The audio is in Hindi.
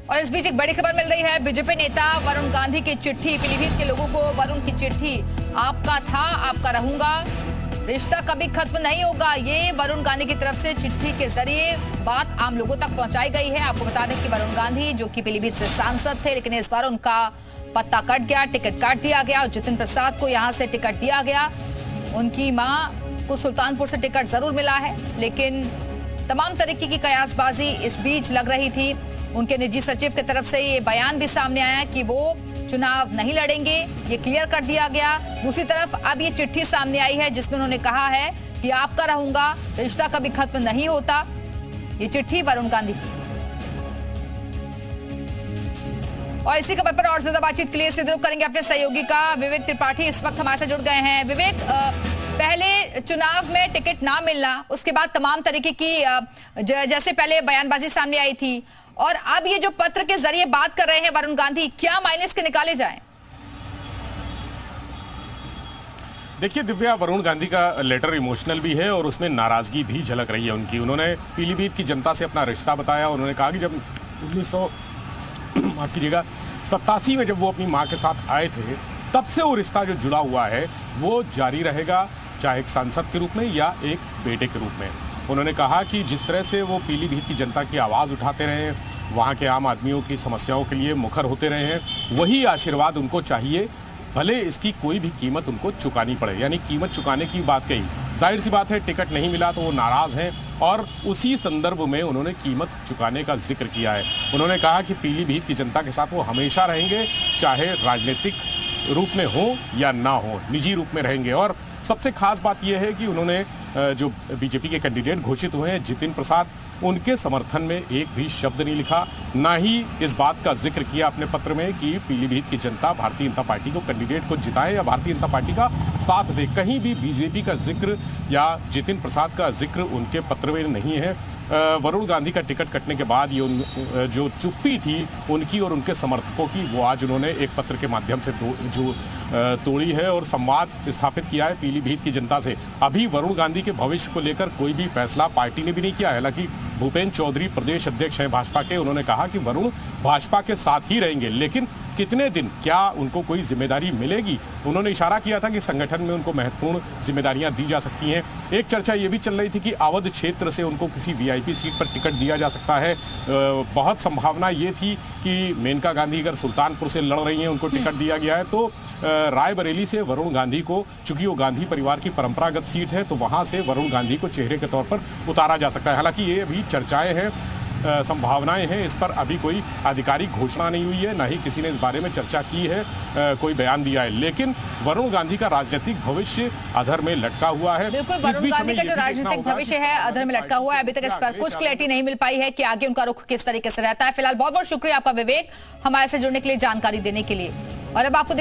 और इस बीच एक बड़ी खबर मिल रही है। बीजेपी नेता वरुण गांधी की चिट्ठी, पीलीभीत के लोगों को वरुण की चिट्ठी, आपका था आपका रहूंगा, रिश्ता कभी खत्म नहीं होगा। ये वरुण गांधी की तरफ से चिट्ठी के जरिए बात आम लोगों तक पहुंचाई गई है। आपको बता दें कि वरुण गांधी जो कि पीलीभीत से सांसद थे, लेकिन इस बार उनका पत्ता कट गया, टिकट काट दिया गया और जितिन प्रसाद को यहां से टिकट दिया गया। उनकी मां को सुल्तानपुर से टिकट जरूर मिला है, लेकिन तमाम तरीके की कयासबाजी इस बीच लग रही थी। उनके निजी सचिव की तरफ से ये बयान भी सामने आया कि वो चुनाव नहीं लड़ेंगे, ये क्लियर कर दिया गया। दूसरी तरफ अब ये चिट्ठी सामने आई है जिसमें उन्होंने कहा है कि आपका रहूंगा, रिश्ता कभी खत्म नहीं होता। ये चिट्ठी वरुण गांधी की। और इसी खबर पर और ज्यादा बातचीत के लिए सीधे रुख करेंगे अपने सहयोगी का विवेक त्रिपाठी इस वक्त हमारे साथ जुड़ गए हैं। विवेक, पहले चुनाव में टिकट ना मिलना, उसके बाद तमाम तरीके की जैसे पहले बयानबाजी सामने आई थी, और अब ये जो पत्र के जरिए बात कर रहे हैं वरुण गांधी, क्या मायने इसके निकाले जाएं? देखिए दिव्या, वरुण गांधी का लेटर इमोशनल भी है और उसमें नाराजगी भी झलक रही है उनकी। उन्होंने पीलीभीत की जनता से अपना रिश्ता बताया। उन्होंने कहा कि जब 87 में जब वो अपनी मां के साथ आए थे, तब से वो रिश्ता जो जुड़ा हुआ है वो जारी रहेगा, चाहे एक सांसद के रूप में या एक बेटे के रूप में। उन्होंने कहा कि जिस तरह से वो पीलीभीत की जनता की आवाज़ उठाते रहे हैं, वहाँ के आम आदमियों की समस्याओं के लिए मुखर होते रहे हैं, वही आशीर्वाद उनको चाहिए, भले इसकी कोई भी कीमत उनको चुकानी पड़े। यानी कीमत चुकाने की बात कही। जाहिर सी बात है, टिकट नहीं मिला तो वो नाराज़ हैं और उसी संदर्भ में उन्होंने कीमत चुकाने का जिक्र किया है। उन्होंने कहा कि पीलीभीत की जनता के साथ वो हमेशा रहेंगे, चाहे राजनीतिक रूप में हो या ना हो, निजी रूप में रहेंगे। और सबसे खास बात यह है कि उन्होंने जो बीजेपी के कैंडिडेट घोषित हुए हैं जितिन प्रसाद, उनके समर्थन में एक भी शब्द नहीं लिखा, ना ही इस बात का जिक्र किया अपने पत्र में कि पीलीभीत की जनता भारतीय जनता पार्टी को कैंडिडेट को जिताए या भारतीय जनता पार्टी का साथ दे। कहीं भी बीजेपी का जिक्र या जितिन प्रसाद का जिक्र उनके पत्र में नहीं है। वरुण गांधी का टिकट कटने के बाद ये जो चुप्पी थी उनकी और उनके समर्थकों की, वो आज उन्होंने एक पत्र के माध्यम से तोड़ी है और संवाद स्थापित किया है पीलीभीत की जनता से। अभी वरुण गांधी के भविष्य को लेकर कोई भी फैसला पार्टी ने भी नहीं किया है। हालांकि भूपेंद्र चौधरी प्रदेश अध्यक्ष हैं भाजपा के, उन्होंने कहा कि वरुण भाजपा के साथ ही रहेंगे, लेकिन कितने दिन, क्या उनको कोई जिम्मेदारी मिलेगी? उन्होंने इशारा किया था कि संगठन में उनको महत्वपूर्ण जिम्मेदारियां दी जा सकती हैं। एक चर्चा ये भी चल रही थी कि अवध क्षेत्र से उनको किसी वीआईपी सीट पर टिकट दिया जा सकता है। बहुत संभावना ये थी कि मेनका गांधी अगर सुल्तानपुर से लड़ रही हैं, उनको टिकट दिया गया है, तो रायबरेली से वरुण गांधी को, चूंकि वो गांधी परिवार की परंपरागत सीट है, तो वहां से वरुण गांधी को चेहरे के तौर पर उतारा जा सकता है। हालांकि ये अभी चर्चाएं हैं, संभावनाएं हैं, इस पर अभी कोई आधिकारिक घोषणा नहीं हुई है, ना ही किसी ने इस बारे में चर्चा की है, कोई बयान दिया है। लेकिन वरुण गांधी का राजनीतिक भविष्य अधर में लटका हुआ है। बिल्कुल, वरुण गांधी का जो राजनीतिक भविष्य है अधर में लटका हुआ है। अभी तक इस पर कुछ क्लैरिटी नहीं मिल पाई है कि आगे उनका रुख किस तरीके से रहता है। फिलहाल बहुत बहुत शुक्रिया आपका विवेक, हमारे से जुड़ने के लिए, जानकारी देने के लिए। और अब आपको